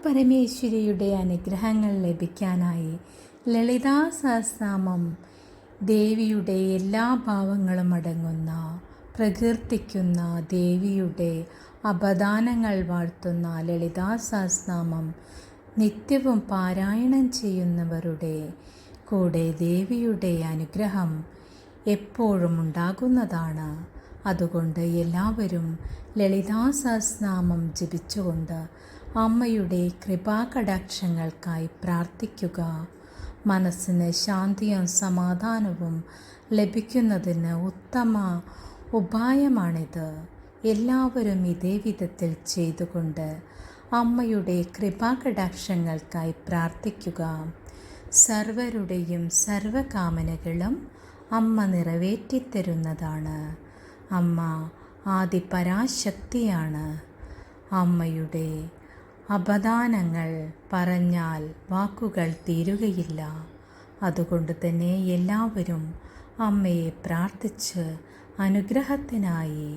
പരമേശ്വരിയുടെ അനുഗ്രഹങ്ങൾ ലഭിക്കാനായി ലളിതാ സഹസ്രനാമം ദേവിയുടെ എല്ലാ ഭാവങ്ങളും അടങ്ങുന്ന, പ്രകീർത്തിക്കുന്ന, ദേവിയുടെ അപദാനങ്ങൾ വാഴ്ത്തുന്ന ലളിതാ സഹസ്രനാമം നിത്യവും പാരായണം ചെയ്യുന്നവരുടെ കൂടെ ദേവിയുടെ അനുഗ്രഹം എപ്പോഴും ഉണ്ടാകുന്നതാണ്. അതുകൊണ്ട് എല്ലാവരും ലളിതാ സഹസ്രനാമം ജപിച്ചുകൊണ്ട് അമ്മയുടെ കൃപാകടാക്ഷങ്ങൾക്കായി പ്രാർത്ഥിക്കുക. മനസ്സിന് ശാന്തിയും സമാധാനവും ലഭിക്കുന്നതിന് ഉത്തമ ഉപായമാണിത്. എല്ലാവരും ഇതേ വിധത്തിൽ ചെയ്തുകൊണ്ട് അമ്മയുടെ കൃപാകടാക്ഷങ്ങൾക്കായി പ്രാർത്ഥിക്കുക. സർവരുടെയും സർവകാമനകളും അമ്മ നിറവേറ്റിത്തരുന്നതാണ്. അമ്മ ആദിപരാശക്തിയാണ്. അമ്മയുടെ അപദാനങ്ങൾ പറഞ്ഞാൽ വാക്കുകൾ തീരുകയില്ല. അതുകൊണ്ട് തന്നെ എല്ലാവരും അമ്മയെ പ്രാർത്ഥിച്ച് അനുഗ്രഹത്തിനായി